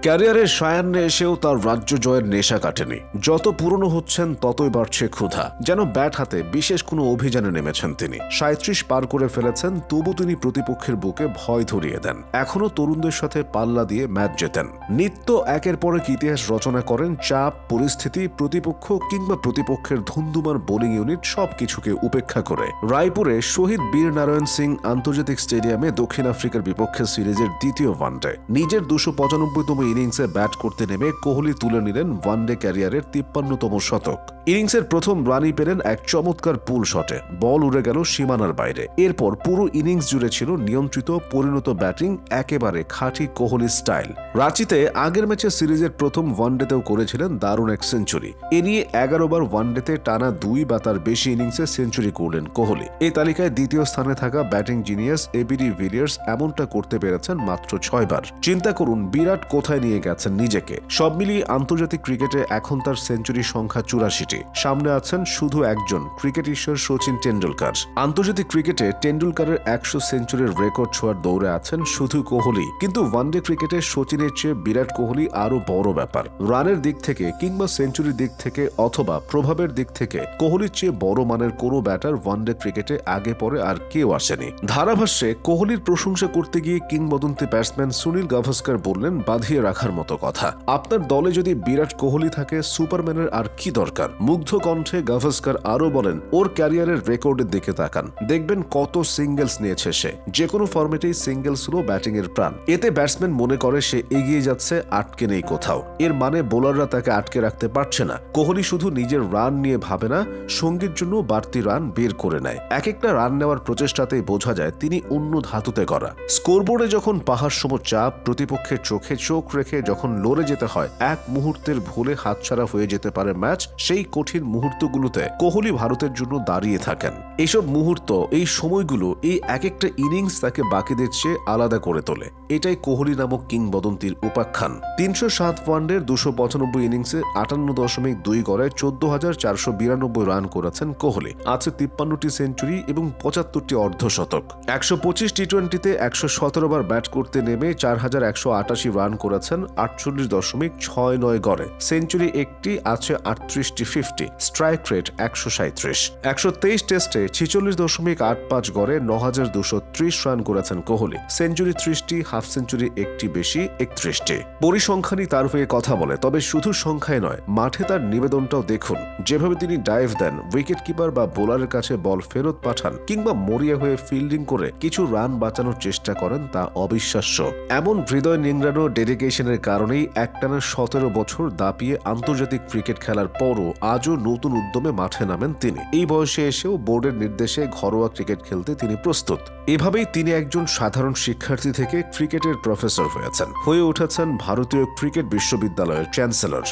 ক্যারিয়ারের সায়ান্নে এসেও তার রাজ্য জয়ের নেশা কাটেনি। যত পুরনো হচ্ছেন ততই বাড়ছে ক্ষুধা। যেন ব্যাট হাতে বিশেষ কোনো অভিযানে নেমেছেন তিনি। ৩৭ পার করে ফেলেছেন, তবু তিনি প্রতিপক্ষের বুকে ভয় ধরিয়ে দেন। এখনও তরুণদের সাথে পাল্লা দিয়ে ম্যাচ জেতেন। নিত্য একের পর এক ইতিহাস রচনা করেন। চাপ, পরিস্থিতি, প্রতিপক্ষ কিংবা প্রতিপক্ষের ধুন্ধুমার বোলিং ইউনিট সবকিছুকে উপেক্ষা করে রায়পুরে শহীদ বীর নারায়ণ সিং আন্তর্জাতিক স্টেডিয়ামে দক্ষিণ আফ্রিকার বিপক্ষে সিরিজের দ্বিতীয় ওয়ানডে নিজের ২৯৫তম ইনিংসে ব্যাট করতে নেমে কোহলি তুলে নিলেন ওয়ানডে ক্যারিয়ারের ৫৩তম শতক। ইনিংসের প্রথম রানই পেলেন এক চমৎকার পুল শটে। বল উড়ে গেল সীমানার বাইরে। এরপর পুরো ইনিংস জুড়ে ছিল নিয়ন্ত্রিত পরিণত ব্যাটিং, একেবারে খাঁটি কোহলি স্টাইল। রাঁচিতে আগের ম্যাচে সিরিজের প্রথম ওয়ানডেতেও করেছিলেন দারুণ এক সেঞ্চুরি। এ নিয়ে ১১ বার ওয়ানডেতে টানা ২ বা তার বেশি ইনিংসে সেঞ্চুরি করলেন কোহলি। এই তালিকায় দ্বিতীয় স্থানে থাকা batting genius AB de Villiers এমনটা করতে পেরেছেন মাত্র ৬ বার। চিন্তা করুন বিরাট কোথায় নিয়ে গেছেন নিজেকে। সব মিলিয়ে আন্তর্জাতিক ক্রিকেটে এখন তার সেঞ্চুরি সংখ্যা ৮৪টি। সামনে আছেন শুধু একজন, ক্রিকেট ঈশ্বর শচীন টেন্ডুলকার। আন্তর্জাতিক ক্রিকেটে টেন্ডুলকারের ১০০ সেঞ্চুরির রেকর্ড ছোঁয়ার দৌড়ে আছেন শুধু কোহলি। কিন্তু ওয়ানডে ক্রিকেটে শচীনের চেয়ে বিরাট কোহলি আরো বড় ব্যাপার। রানের দিক থেকে কিংবা সেঞ্চুরির দিক থেকে অথবা প্রভাবের দিক থেকে কোহলির চেয়ে বড় মানের কোনো ব্যাটার ওয়ানডে ক্রিকেটে আগে পরে আর কেউ আসেনি। ধারাভাষ্যে কোহলির প্রশংসা করতে গিয়ে কিংবদন্তি ব্যাটসম্যান সুনীল গাভাস্কার বললেন বাঁধিয়ে রাখার মতো কথা। আপনার দলে যদি বিরাট কোহলি থাকে, সুপারম্যানের আর কি দরকার। মুগ্ধ কণ্ঠে গাভাস্কার আরো বলেন, ওর ক্যারিয়ারের রেকর্ডের দিকে তাকান, দেখবেন কত সিঙ্গেলস নিয়েছে সে। যে কোনো ফরম্যাটেই সিঙ্গেলস হলো ব্যাটিং এর প্রাণ। এতে ব্যাটসম্যান মনে করে সে এগিয়ে যাচ্ছে, আটকে নেই কোথাও। এর মানে বোলাররা তাকে আটকে রাখতে পারছে না। কোহলি শুধু নিজের রান নিয়ে ভাবে না, সঙ্গীর জন্য বাড়তি রান বের করে নেয়। এক একটা রান নেওয়ার প্রচেষ্টাতেই বোঝা যায় তিনি অন্য ধাতুতে করা। স্কোরবোর্ডে যখন পাহাড় সম চাপ, প্রতিপক্ষের চোখে চোখ রেখে যখন লড়ে যেতে হয়, এক মুহূর্তের ভুলে হাতছাড়া হয়ে যেতে পারে ম্যাচ। সেই কঠিন মুহূর্তগুলোতে কোহলি ভারতের জন্য দাঁড়িয়ে থাকেন। এইসব মুহূর্ত, এই সময়গুলো, এই এক একটা ইনিংস তাকে বাকিদের চেয়ে আলাদা করে তোলে। এটাই কোহলি নামক কিংবদন্তির উপাখ্যান। ৩০৭ ওয়ানডের ২৯৫ ইনিংসে ৫৮.২ গড়ে ১৪,৪৯২ রান করেছেন কোহলি। আছে ৫৩টি সেঞ্চুরি এবং ৭৫টি অর্ধশতক। ১২৫ টি-টোয়েন্টিতে ১১৭ বার ব্যাট করতে নেমে ৪,১৮৮ রান করেছেন ৪৮.৬৯ গড়ে। সেঞ্চুরি একটি, আছে ৩৮টি ফিফটি। Strike rate ১৩৭। ১২৩ টেস্টে ৪৬.৮৫ গড়ে ৯,২৩০ রান করেছেন কোহলি। সেঞ্চুরি ৩০টি, হাফ সেঞ্চুরি একটি বেশি, ৩১টি। পরিসংখ্যানই তার হয়ে কথা বলে। তবে শুধু সংখ্যায় নয়, মাঠে তার নিবেদনটাও দেখুন। যেভাবে তিনি ডাইভ দেন, উইকেট কিপার বা বোলারের কাছে বল ফেরত পাঠান কিংবা মরিয়া হয়ে ফিল্ডিং করে কিছু রান বাঁচানোর চেষ্টা করেন, তা অবিশ্বাস্য। এমন হৃদয় নিংড়ানো ডেডিকেশনের কারণেই একটানা ১৭ বছর দাপিয়ে আন্তর্জাতিক ক্রিকেট খেলার পরও আজও নতুন উদ্যমে মাঠে নামেন তিনি। এই বয়সে এসেও বোর্ডের নির্দেশে ঘরোয়া ক্রিকেট খেলতে তিনি প্রস্তুত। এভাবেই তিনি একজন সাধারণ শিক্ষার্থী থেকে ক্রিকেটের প্রফেসর হয়ে উঠেছেন ভারতীয় ক্রিকেট বিশ্ববিদ্যালয়ের চ্যান্সেলর।